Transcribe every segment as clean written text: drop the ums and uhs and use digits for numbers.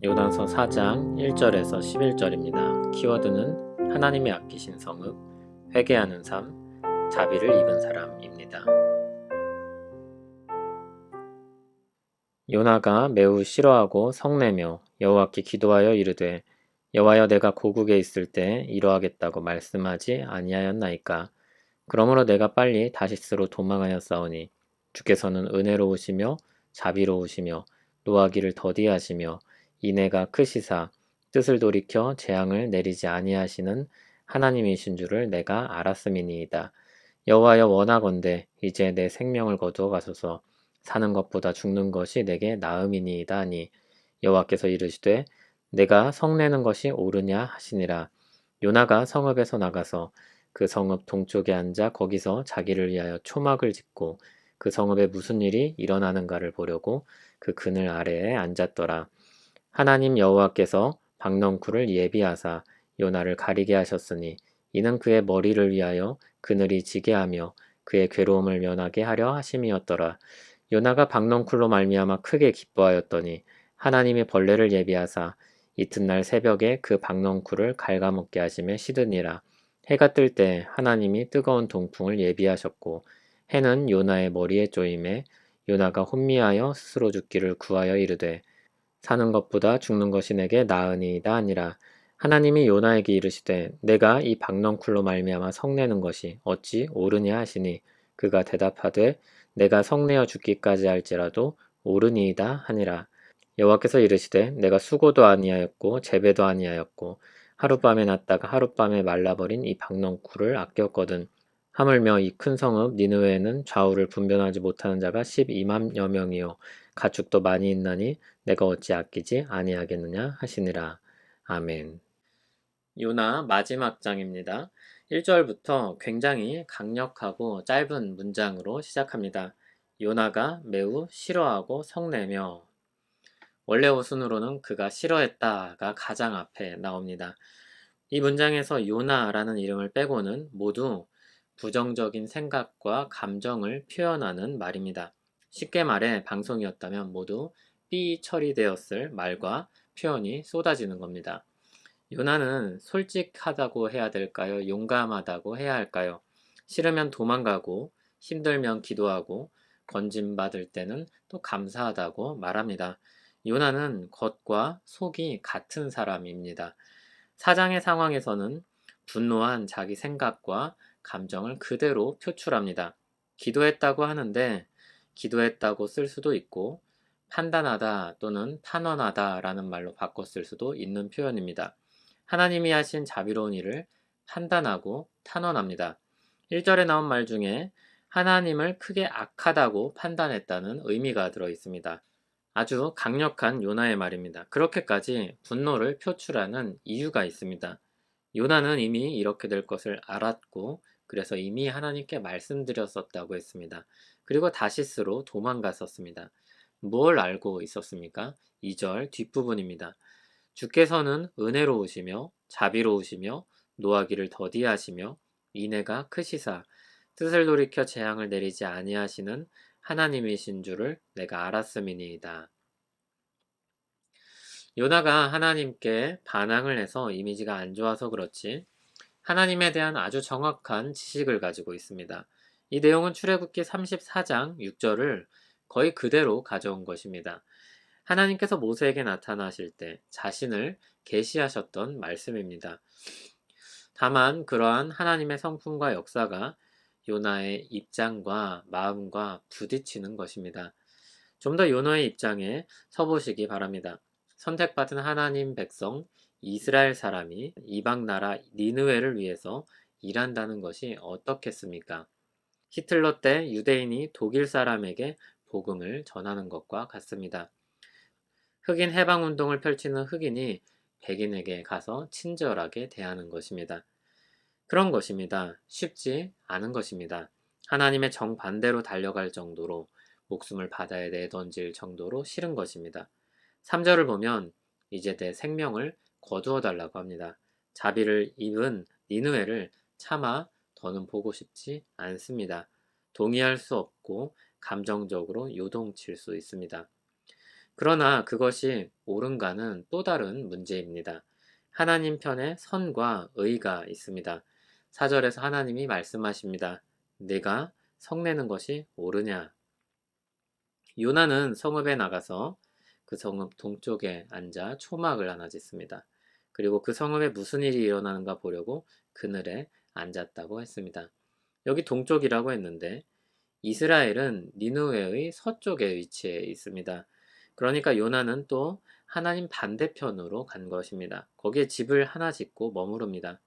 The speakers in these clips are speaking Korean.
요나서 4장 1절에서 11절입니다. 키워드는 하나님이 아끼신 성읍, 회개하는 삶, 자비를 입은 사람입니다. 요나가 매우 싫어하고 성내며 여호와께 기도하여 이르되 여호와여, 내가 고국에 있을 때 이러하겠다고 말씀하지 아니하였나이까. 그러므로 내가 빨리 다시스로 도망하였사오니 주께서는 은혜로우시며 자비로우시며 노하기를 더디하시며 인애가 크시사 뜻을 돌이켜 재앙을 내리지 아니하시는 하나님이신 줄을 내가 알았음이니이다. 여호와여, 원하건대 이제 내 생명을 거두어 가소서. 사는 것보다 죽는 것이 내게 나음이니이다 하니 여호와께서 이르시되 내가 성내는 것이 옳으냐 하시니라. 요나가 성읍에서 나가서 그 성읍 동쪽에 앉아 거기서 자기를 위하여 초막을 짓고 그 성읍에 무슨 일이 일어나는가를 보려고 그 그늘 아래에 앉았더라. 하나님 여호와께서 박넝쿨을 예비하사 요나를 가리게 하셨으니 이는 그의 머리를 위하여 그늘이 지게 하며 그의 괴로움을 면하게 하려 하심이었더라. 요나가 박넝쿨로 말미암아 크게 기뻐하였더니 하나님이 벌레를 예비하사 이튿날 새벽에 그 박넝쿨을 갉아먹게 하심에 시드니라. 해가 뜰 때 하나님이 뜨거운 동풍을 예비하셨고 해는 요나의 머리에 쪼임에 요나가 혼미하여 스스로 죽기를 구하여 이르되 사는 것보다 죽는 것이 내게 나으니이다 하니라. 하나님이 요나에게 이르시되 내가 이 박넝쿨로 말미암아 성내는 것이 어찌 옳으냐 하시니 그가 대답하되 내가 성내어 죽기까지 할지라도 옳으니이다 하니라. 여호와께서 이르시되 내가 수고도 아니하였고 재배도 아니하였고 하룻밤에 났다가 하룻밤에 말라버린 이 박넝쿨을 아꼈거든. 하물며 이 큰 성읍 니느웨에는 좌우를 분별하지 못하는 자가 12만여 명이요 가축도 많이 있나니 내가 어찌 아끼지 아니하겠느냐 하시니라. 아멘. 요나 마지막 장입니다. 1절부터 굉장히 강력하고 짧은 문장으로 시작합니다. 요나가 매우 싫어하고 성내며, 원래 어순으로는 그가 싫어했다가 가장 앞에 나옵니다. 이 문장에서 요나라는 이름을 빼고는 모두 부정적인 생각과 감정을 표현하는 말입니다. 쉽게 말해 방송이었다면 모두 삐 처리되었을 말과 표현이 쏟아지는 겁니다. 요나는 솔직하다고 해야 될까요? 용감하다고 해야 할까요? 싫으면 도망가고 힘들면 기도하고 건진받을 때는 또 감사하다고 말합니다. 요나는 겉과 속이 같은 사람입니다. 사장의 상황에서는 분노한 자기 생각과 감정을 그대로 표출합니다. 기도했다고 하는데 기도했다고 쓸 수도 있고 판단하다 또는 탄원하다 라는 말로 바꿔 쓸 수도 있는 표현입니다. 하나님이 하신 자비로운 일을 판단하고 탄원합니다. 1절에 나온 말 중에 하나님을 크게 악하다고 판단했다는 의미가 들어 있습니다. 아주 강력한 요나의 말입니다. 그렇게까지 분노를 표출하는 이유가 있습니다. 요나는 이미 이렇게 될 것을 알았고 그래서 이미 하나님께 말씀드렸었다고 했습니다. 그리고 다시스로 도망갔었습니다. 뭘 알고 있었습니까? 2절 뒷부분입니다. 주께서는 은혜로우시며 자비로우시며 노하기를 더디하시며 인애가 크시사 뜻을 돌이켜 재앙을 내리지 아니하시는 하나님이신 줄을 내가 알았음이니이다. 요나가 하나님께 반항을 해서 이미지가 안 좋아서 그렇지 하나님에 대한 아주 정확한 지식을 가지고 있습니다. 이 내용은 출애굽기 34장 6절을 거의 그대로 가져온 것입니다. 하나님께서 모세에게 나타나실 때 자신을 계시하셨던 말씀입니다. 다만 그러한 하나님의 성품과 역사가 요나의 입장과 마음과 부딪히는 것입니다. 좀 더 요나의 입장에 서보시기 바랍니다. 선택받은 하나님 백성 이스라엘 사람이 이방 나라 니느웨를 위해서 일한다는 것이 어떻겠습니까? 히틀러 때 유대인이 독일 사람에게 복음을 전하는 것과 같습니다. 흑인 해방운동을 펼치는 흑인이 백인에게 가서 친절하게 대하는 것입니다. 그런 것입니다. 쉽지 않은 것입니다. 하나님의 정반대로 달려갈 정도로 목숨을 바다에 내던질 정도로 싫은 것입니다. 3절을 보면 이제 내 생명을 거두어 달라고 합니다. 자비를 입은 니느웨를 차마 더는 보고 싶지 않습니다. 동의할 수 없고 감정적으로 요동칠 수 있습니다. 그러나 그것이 옳은가는 또 다른 문제입니다. 하나님 편에 선과 의가 있습니다. 4절에서 하나님이 말씀하십니다. 네가 성내는 것이 옳으냐? 요나는 성읍에 나가서 그 성읍 동쪽에 앉아 초막을 하나 짓습니다. 그리고 그 성읍에 무슨 일이 일어나는가 보려고 그늘에 앉았다고 했습니다. 여기 동쪽이라고 했는데 이스라엘은 니느웨의 서쪽에 위치해 있습니다. 그러니까 요나는 또 하나님 반대편으로 간 것입니다. 거기에 집을 하나 짓고 머무릅니다.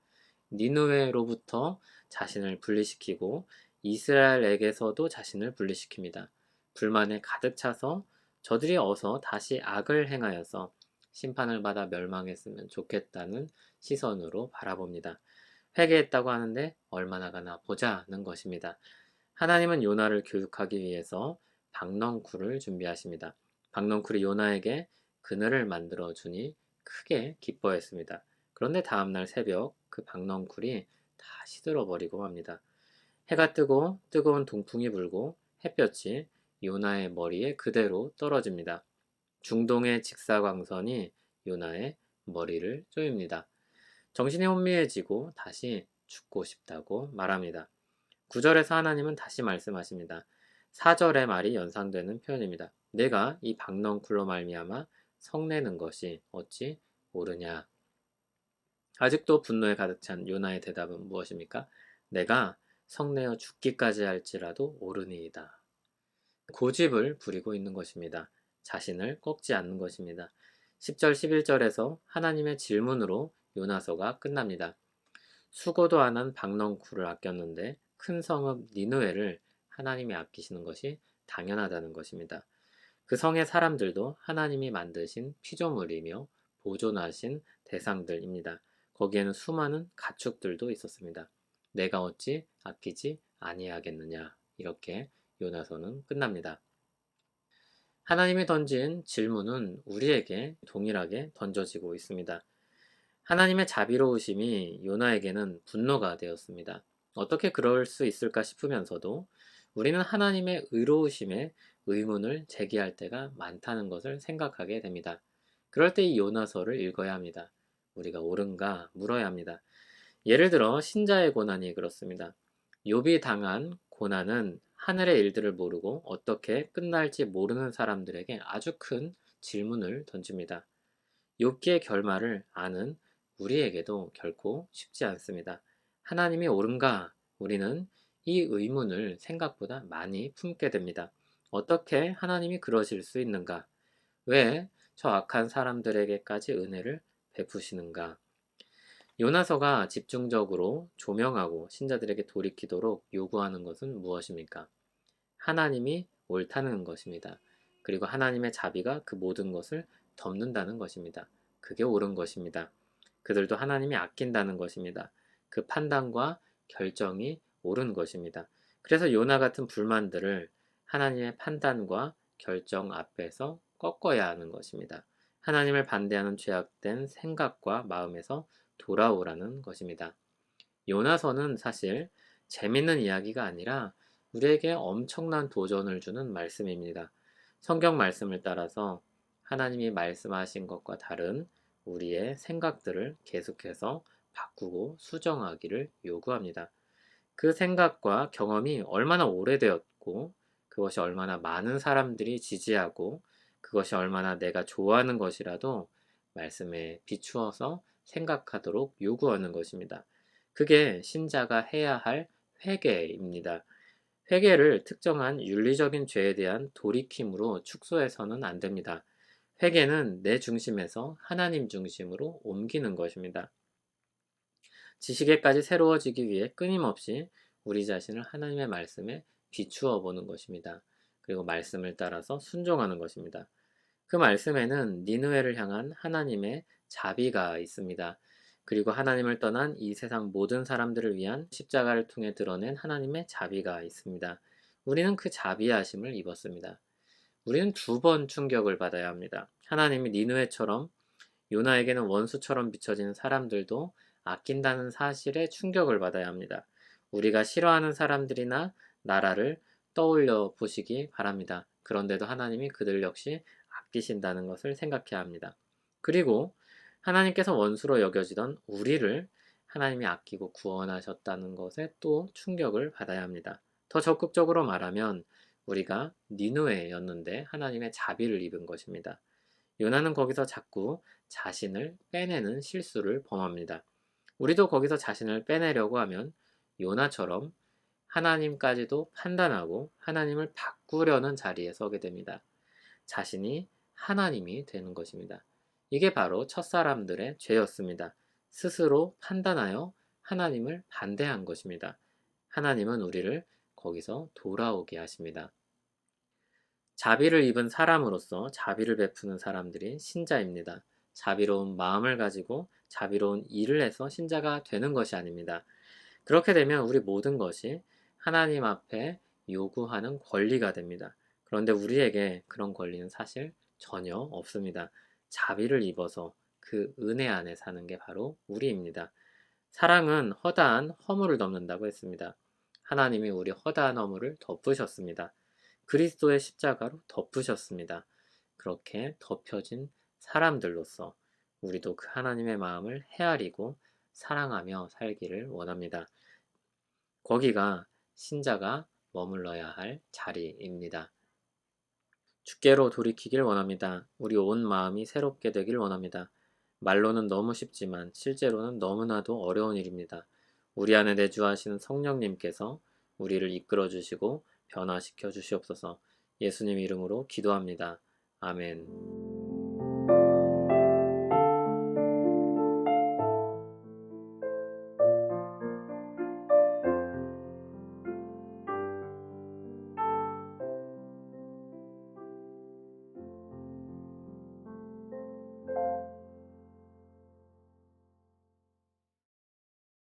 니느웨로부터 자신을 분리시키고 이스라엘에게서도 자신을 분리시킵니다. 불만에 가득 차서 저들이 어서 다시 악을 행하여서 심판을 받아 멸망했으면 좋겠다는 시선으로 바라봅니다. 회개했다고 하는데 얼마나 가나 보자는 것입니다. 하나님은 요나를 교육하기 위해서 박넝쿨을 준비하십니다. 박넝쿨이 요나에게 그늘을 만들어 주니 크게 기뻐했습니다. 그런데 다음날 새벽 그 박넝쿨이 다 시들어버리고 맙니다. 해가 뜨고 뜨거운 동풍이 불고 햇볕이 요나의 머리에 그대로 떨어집니다. 중동의 직사광선이 요나의 머리를 쪼입니다. 정신이 혼미해지고 다시 죽고 싶다고 말합니다. 9절에서 하나님은 다시 말씀하십니다. 4절의 말이 연상되는 표현입니다. 내가 이 박넝쿨로 말미암아 성내는 것이 어찌 옳으냐. 아직도 분노에 가득 찬 요나의 대답은 무엇입니까? 내가 성내어 죽기까지 할지라도 옳으니이다. 고집을 부리고 있는 것입니다. 자신을 꺾지 않는 것입니다. 10절 11절에서 하나님의 질문으로 요나서가 끝납니다. 수고도 안 한 박넝쿨을 아꼈는데 큰 성읍 니느웨를 하나님이 아끼시는 것이 당연하다는 것입니다. 그 성의 사람들도 하나님이 만드신 피조물이며 보존하신 대상들입니다. 거기에는 수많은 가축들도 있었습니다. 내가 어찌 아끼지 아니하겠느냐. 이렇게 요나서는 끝납니다. 하나님이 던진 질문은 우리에게 동일하게 던져지고 있습니다. 하나님의 자비로우심이 요나에게는 분노가 되었습니다. 어떻게 그럴 수 있을까 싶으면서도 우리는 하나님의 의로우심에 의문을 제기할 때가 많다는 것을 생각하게 됩니다. 그럴 때 이 요나서를 읽어야 합니다. 우리가 옳은가 물어야 합니다. 예를 들어 신자의 고난이 그렇습니다. 욥이 당한 고난은 하늘의 일들을 모르고 어떻게 끝날지 모르는 사람들에게 아주 큰 질문을 던집니다. 욥기의 결말을 아는 우리에게도 결코 쉽지 않습니다. 하나님이 옳은가? 우리는 이 의문을 생각보다 많이 품게 됩니다. 어떻게 하나님이 그러실 수 있는가? 왜 저 악한 사람들에게까지 은혜를 베푸시는가? 요나서가 집중적으로 조명하고 신자들에게 돌이키도록 요구하는 것은 무엇입니까? 하나님이 옳다는 것입니다. 그리고 하나님의 자비가 그 모든 것을 덮는다는 것입니다. 그게 옳은 것입니다. 그들도 하나님이 아낀다는 것입니다. 그 판단과 결정이 옳은 것입니다. 그래서 요나 같은 불만들을 하나님의 판단과 결정 앞에서 꺾어야 하는 것입니다. 하나님을 반대하는 죄악된 생각과 마음에서 돌아오라는 것입니다. 요나서는 사실 재밌는 이야기가 아니라 우리에게 엄청난 도전을 주는 말씀입니다. 성경 말씀을 따라서 하나님이 말씀하신 것과 다른 우리의 생각들을 계속해서 바꾸고 수정하기를 요구합니다. 그 생각과 경험이 얼마나 오래되었고 그것이 얼마나 많은 사람들이 지지하고 그것이 얼마나 내가 좋아하는 것이라도 말씀에 비추어서 생각하도록 요구하는 것입니다. 그게 신자가 해야 할 회개입니다. 회개를 특정한 윤리적인 죄에 대한 돌이킴으로 축소해서는 안 됩니다. 회개는 내 중심에서 하나님 중심으로 옮기는 것입니다. 지식에까지 새로워지기 위해 끊임없이 우리 자신을 하나님의 말씀에 비추어 보는 것입니다. 그리고 말씀을 따라서 순종하는 것입니다. 그 말씀에는 니느웨를 향한 하나님의 자비가 있습니다. 그리고 하나님을 떠난 이 세상 모든 사람들을 위한 십자가를 통해 드러낸 하나님의 자비가 있습니다. 우리는 그 자비하심을 입었습니다. 우리는 2번 충격을 받아야 합니다. 하나님이 니느웨처럼 요나에게는 원수처럼 비춰지는 사람들도 아낀다는 사실에 충격을 받아야 합니다. 우리가 싫어하는 사람들이나 나라를 떠올려 보시기 바랍니다. 그런데도 하나님이 그들 역시 아끼신다는 것을 생각해야 합니다. 그리고 하나님께서 원수로 여겨지던 우리를 하나님이 아끼고 구원하셨다는 것에 또 충격을 받아야 합니다. 더 적극적으로 말하면 우리가 니느웨였는데 하나님의 자비를 입은 것입니다. 요나는 거기서 자꾸 자신을 빼내는 실수를 범합니다. 우리도 거기서 자신을 빼내려고 하면 요나처럼 하나님까지도 판단하고 하나님을 바꾸려는 자리에 서게 됩니다. 자신이 하나님이 되는 것입니다. 이게 바로 첫사람들의 죄였습니다. 스스로 판단하여 하나님을 반대한 것입니다. 하나님은 우리를 거기서 돌아오게 하십니다. 자비를 입은 사람으로서 자비를 베푸는 사람들이 신자입니다. 자비로운 마음을 가지고 자비로운 일을 해서 신자가 되는 것이 아닙니다. 그렇게 되면 우리 모든 것이 하나님 앞에 요구하는 권리가 됩니다. 그런데 우리에게 그런 권리는 사실 전혀 없습니다. 자비를 입어서 그 은혜 안에 사는 게 바로 우리입니다. 사랑은 허다한 허물을 덮는다고 했습니다. 하나님이 우리 허다한 허물을 덮으셨습니다. 그리스도의 십자가로 덮으셨습니다. 그렇게 덮여진 사람들로서 우리도 그 하나님의 마음을 헤아리고 사랑하며 살기를 원합니다. 거기가 신자가 머물러야 할 자리입니다. 주께로 돌이키길 원합니다. 우리 온 마음이 새롭게 되길 원합니다. 말로는 너무 쉽지만 실제로는 너무나도 어려운 일입니다. 우리 안에 내주하시는 성령님께서 우리를 이끌어 주시고 변화시켜 주시옵소서. 예수님 이름으로 기도합니다. 아멘.